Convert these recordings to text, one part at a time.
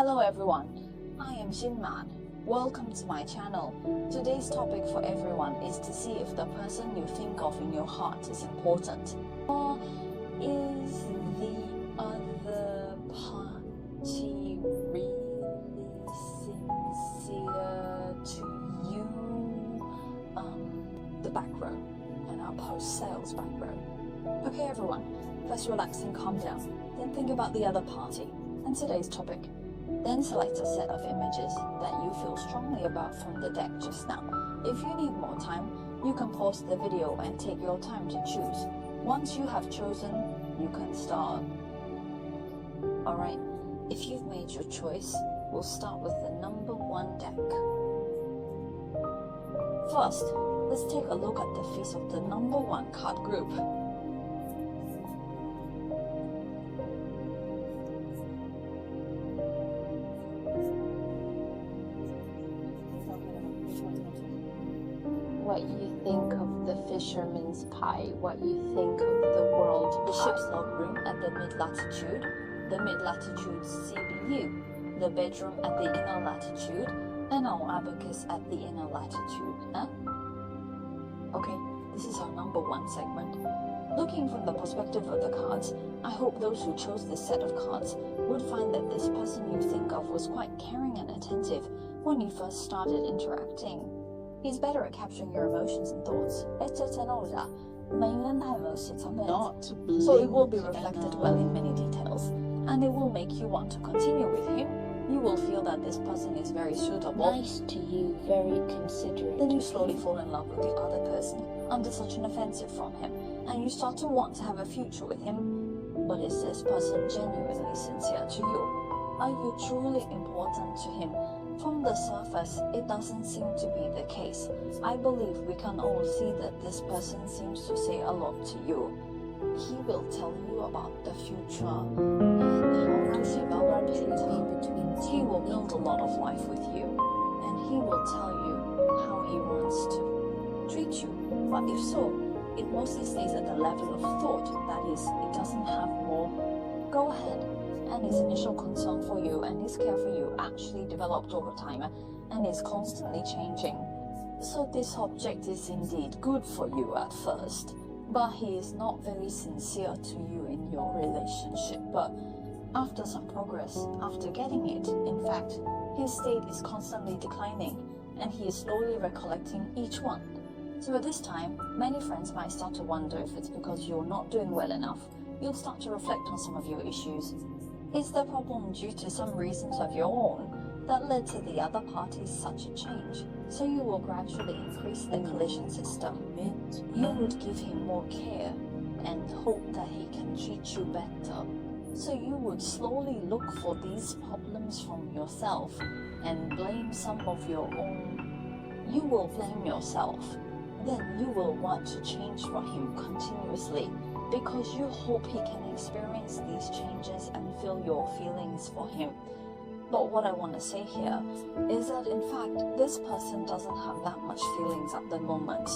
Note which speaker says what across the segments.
Speaker 1: Hello everyone, I am Xinman. Welcome to my channel. Today's topic for everyone is to see if the person you think of in your heart is important. Or is the other party really sincere to you? The back row, and our post-sales back row. Okay everyone, first relax and calm down. Then think about the other party and today's topic. Then select a set of images that you feel strongly about from the deck just now. If you need more time, you can pause the video and take your time to choose. Once you have chosen, you can start. Alright, if you've made your choice, we'll start with the number 1 deck. First, let's take a look at the face of the number 1 card group.
Speaker 2: What you think of the fisherman's pie, what you think of the world
Speaker 1: The
Speaker 2: pie.
Speaker 1: ship's log room at the mid-latitude, the mid-latitude CBU, the bedroom at the inner latitude, and our abacus at the inner latitude. Okay, this is our number 1 segment. Looking from the perspective of the cards, I hope those who chose this set of cards would find that this person you think of was quite caring and attentive when you first started interacting. He's better at capturing your emotions and thoughts. So it will be reflected well in many details, and it will make you want to continue with him. You will feel that this person is very suitable.
Speaker 2: Nice to you, very considerate.
Speaker 1: Then you slowly fall in love with the other person under such an offensive from him, and you start to want to have a future with him. But is this person genuinely sincere to you? Are you truly important to him? From the surface, it doesn't seem to be the case. I believe we can all see that this person seems to say a lot to you. He will tell you about the future and how to develop it. He will build a lot of life with you, and he will tell you how he wants to treat you. But if so, it mostly stays at the level of thought, that is, it doesn't have more. Go ahead. And his initial concern for you and his care for you actually developed over time and is constantly changing. So this object is indeed good for you at first, but he is not very sincere to you in your relationship. But after some progress, after getting it, in fact, his state is constantly declining and he is slowly recollecting each one. So at this time, many friends might start to wonder if it's because you're not doing well enough. You'll start to reflect on some of your issues. Is the problem due to some reasons of your own that led to the other party's such a change? So you will gradually increase the collision system. You would give him more care and hope that he can treat you better. So you would slowly look for these problems from yourself and blame some of your own. You will blame yourself. Then you will want to change for him continuously, because you hope he can experience these changes and feel your feelings for him. But what I want to say here is that in fact, this person doesn't have that much feelings at the moment.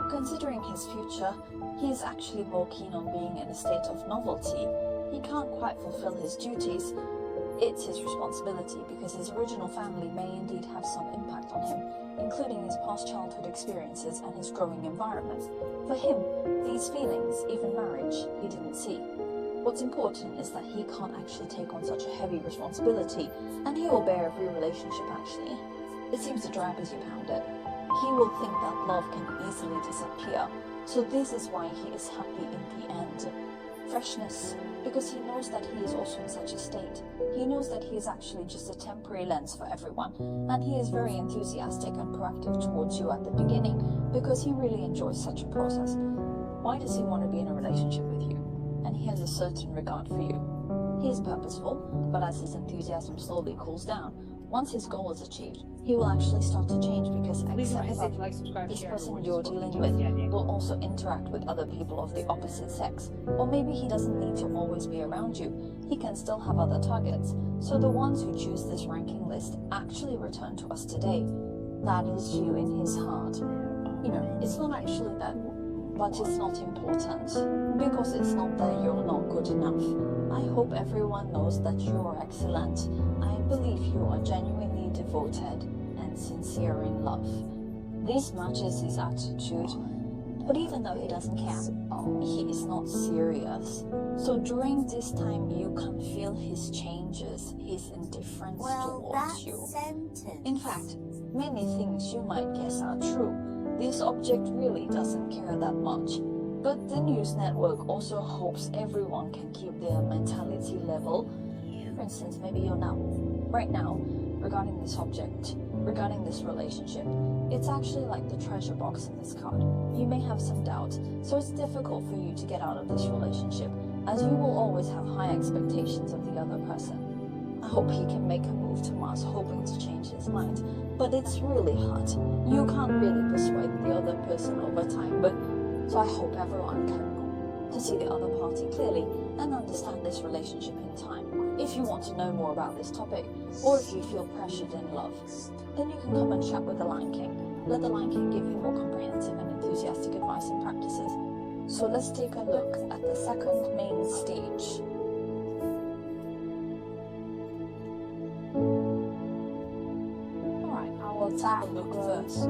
Speaker 1: Considering his future, he is actually more keen on being in a state of novelty. He can't quite fulfill his duties. It's his responsibility because his original family may indeed have some impact on him, including his past childhood experiences and his growing environment. For him, these feelings, even marriage, he didn't see. What's important is that he can't actually take on such a heavy responsibility, and he will bear every relationship actually. It seems to drag as you pound it. He will think that love can easily disappear, so this is why he is happy in the end. Freshness, because he knows that he is also in such a state. He knows that he is actually just a temporary lens for everyone, and he is very enthusiastic and proactive towards you at the beginning because he really enjoys such a process. Why does he want to be in a relationship with you? And he has a certain regard for you. He is purposeful, but as his enthusiasm slowly cools down, once his goal is achieved, he will actually start to change because this person you're dealing with will also interact with other people of the opposite sex. Or maybe he doesn't need to always be around you. He can still have other targets. So the ones who choose this ranking list actually return to us today. That is you in his heart. You know, it's not actually that, but it's not important because it's not that you're not good enough. I hope everyone knows that you are excellent. I believe devoted and sincere in love. This matches his attitude, but even though he doesn't care, he is not serious. So during this time, you can feel his changes, his indifference towards you. In fact, many things you might guess are true. This object really doesn't care that much. But the news network also hopes everyone can keep their mentality level. For instance, maybe you're right now, regarding this object, regarding this relationship, it's actually like the treasure box in this card. You may have some doubts, so it's difficult for you to get out of this relationship, as you will always have high expectations of the other person. I hope he can make a move to Mars, hoping to change his mind, but it's really hard. You can't really persuade the other person over time, so I hope everyone can see the other party clearly and understand this relationship in time. If you want to know more about this topic, or if you feel pressured in love, then you can come and chat with the Lion King. Let the Lion King give you more comprehensive and enthusiastic advice and practices. So let's take a look at the second main stage. Alright, I will take a look first.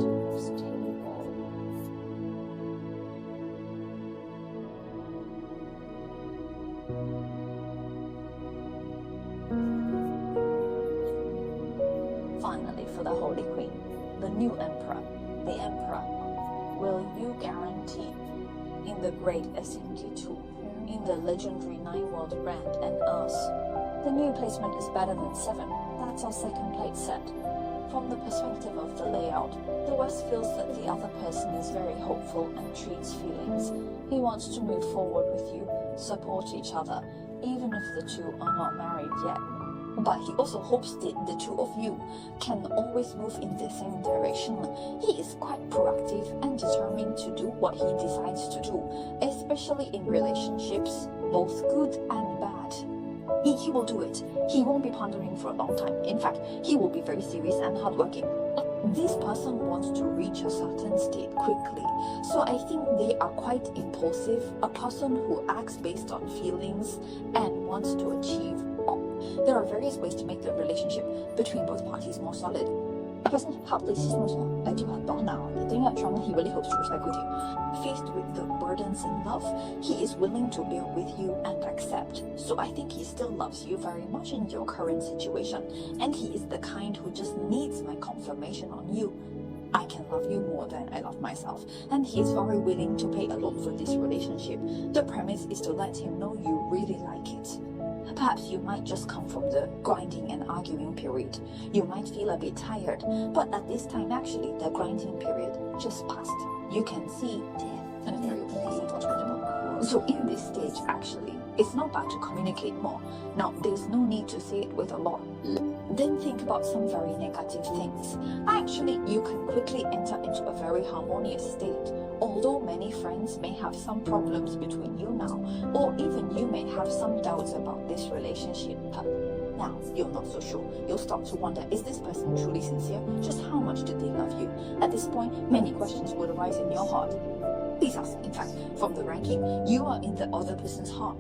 Speaker 1: Finally, for the Holy Queen, the new Emperor, the Emperor, will you guarantee in the great SMT2, in the legendary 9-world brand and us? The new placement is better than 7. That's our second plate set. From the perspective of the layout, the West feels that the other person is very hopeful and treats feelings. He wants to move forward with you, support each other, even if the two are not married yet. But he also hopes that the two of you can always move in the same direction. He is quite proactive and determined to do what he decides to do, especially in relationships, both good and bad. He will do it. He won't be pondering for a long time. In fact, he will be very serious and hardworking. This person wants to reach a certain state quickly, so I think they are quite impulsive, a person who acts based on feelings and wants to achieve. There are various ways to make the relationship between both parties more solid. A person happily sees himself as you have done now. The thing that he really hopes to respect with you. Faced with the burdens in love, he is willing to bear with you and accept. So I think he still loves you very much in your current situation, and he is the kind who just needs my confirmation on you. I can love you more than I love myself, and he is very willing to pay a lot for this relationship. The premise is to let him know you really like it. Perhaps you might just come from the grinding and arguing period. You might feel a bit tired, but at this time actually the grinding period just passed. You can see death and very openly. So in this stage actually, it's not bad to communicate more. Now there's no need to say it with a lot. Then think about some very negative things. Actually, you can quickly enter into a very harmonious state. Although many friends may have some problems between you now, or even you may have some doubts about this relationship, now you're not so sure. You'll start to wonder, is this person truly sincere? Just how much do they love you? At this point, many questions would arise in your heart. Please ask. In fact, from the ranking, you are in the other person's heart.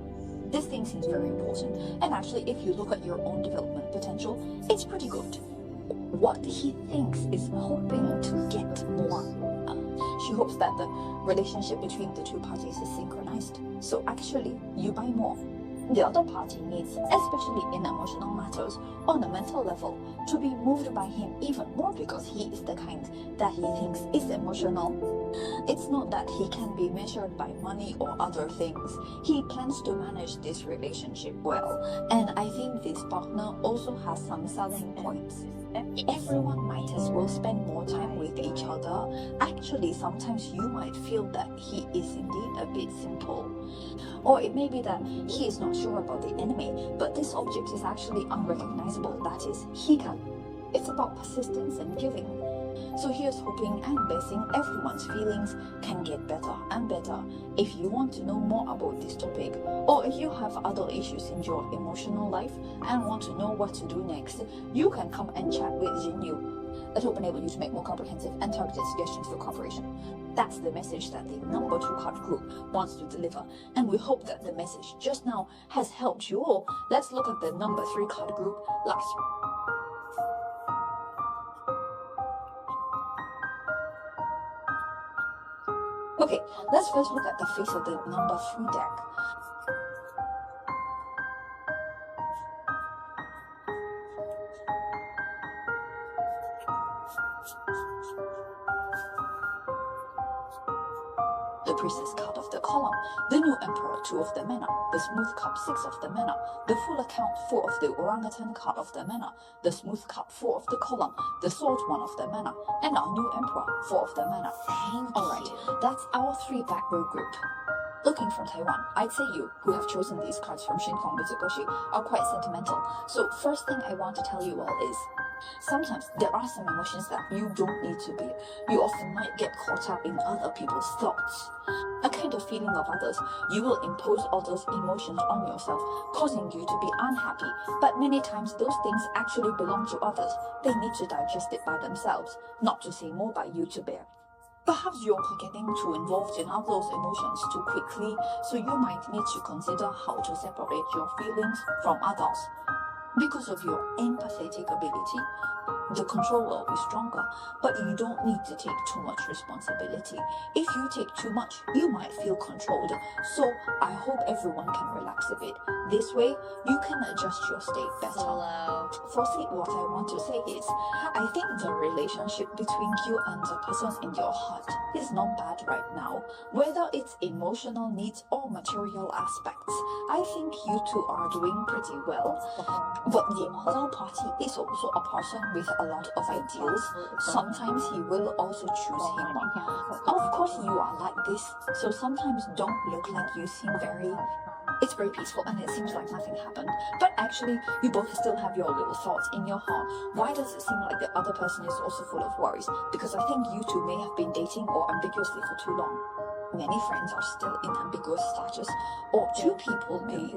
Speaker 1: This thing seems very important, and actually if you look at your own development potential, it's pretty good. What he thinks is hoping to get more. She hopes that the relationship between the two parties is synchronized. So actually, you buy more. The other party needs, especially in emotional matters, on a mental level, to be moved by him even more because he is the kind that he thinks is emotional. It's not that he can be measured by money or other things. He plans to manage this relationship well, and I think this partner also has some selling points. Everyone might as well spend more time with each other. Actually, sometimes you might feel that he is indeed a bit simple. Or it may be that he is not sure about the enemy, but this object is actually unrecognizable. That is, he can. It's about persistence and giving. So here's hoping and blessing everyone's feelings can get better and better. If you want to know more about this topic, or if you have other issues in your emotional life and want to know what to do next, you can come and chat with Jinyu. That will enable you to make more comprehensive and targeted suggestions for cooperation. That's the message that the number 2 card group wants to deliver, and we hope that the message just now has helped you all. Let's look at the number 3 card group last. Okay, let's first look at the face of the number 3 deck. The Priestess card of the column, the New Emperor 2 of the mana, the Smooth card 6 of the mana, the Full Account 4 of the Orangutan card of the mana, the Smooth card 4 of the column, the Sword 1 of the mana, and our New Emperor 4 of the mana. Alright, that's our 3 back row group. Looking from Taiwan, I'd say you, who have chosen these cards from Shinkong Mitsukoshi, are quite sentimental. So first thing I want to tell you all is, sometimes there are some emotions that you don't need to be. You often might get caught up in other people's thoughts. A kind of feeling of others, you will impose all those emotions on yourself, causing you to be unhappy. But many times those things actually belong to others. They need to digest it by themselves, not to say more by you to bear. Perhaps you're getting too involved in all those emotions too quickly, so you might need to consider how to separate your feelings from others. Because of your empathetic ability, the control will be stronger, but you don't need to take too much responsibility. If you take too much, you might feel controlled. So I hope everyone can relax a bit. This way, you can adjust your state better. Firstly, what I want to say is, I think the relationship between you and the person in your heart is not bad right now. Whether it's emotional needs or material aspects, I think you two are doing pretty well. But the other party is also a person with a lot of ideals. Sometimes he will also choose him. Of course you are like this, so sometimes don't look like you seem it's very peaceful and it seems like nothing happened. But actually, you both still have your little thoughts in your heart. Why does it seem like the other person is also full of worries? Because I think you two may have been dating or ambiguously for too long. Many friends are still in ambiguous status, or two people may.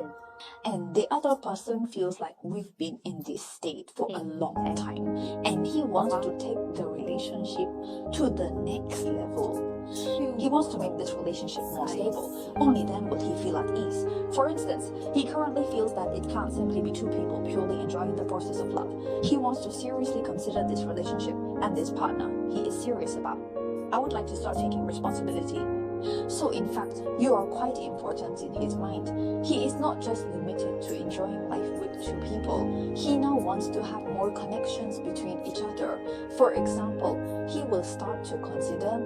Speaker 1: And the other person feels like we've been in this state for a long time, and he wants to take the relationship to the next level. He wants to make this relationship more stable. Only then will he feel at ease. For instance, he currently feels that it can't simply be two people purely enjoying the process of love. He wants to seriously consider this relationship and this partner he is serious about. I would like to start taking responsibility. So in fact, you are quite important in his mind. He is not just limited to enjoying life with two people. He now wants to have more connections between each other. For example, he will start to consider,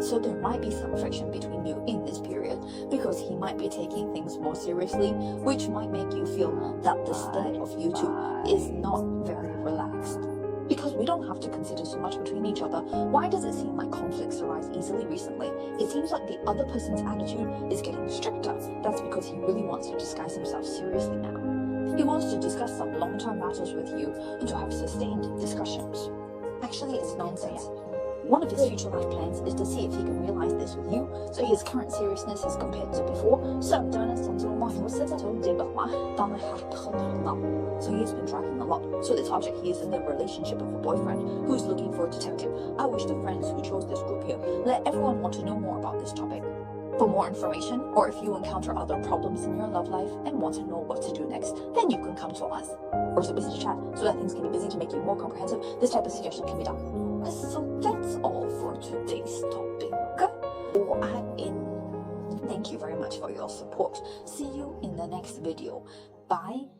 Speaker 1: so there might be some friction between you in this period, because he might be taking things more seriously, which might make you feel that the state of you two is not very relaxed. Because we don't have to consider so much between each other, why does it seem like conflicts arise easily recently? It seems like the other person's attitude is getting stricter. That's because he really wants to disguise himself seriously now. He wants to discuss some long-term matters with you and to have sustained discussions. Actually, it's nonsense. One of his future life plans is to see if he can realize this with you, so his current seriousness is compared to before. So he's been tracking a lot. So this object, he is in the relationship of a boyfriend who is looking for a detective. I wish the friends who chose this group here let everyone want to know more about this topic. For more information, or if you encounter other problems in your love life and want to know what to do next, then you can come to us. Or so busy to chat, so that things can be busy to make you more comprehensive. This type of suggestion can be done. So that's all for today's topic. Thank you very much for your support. See you in the next video. Bye.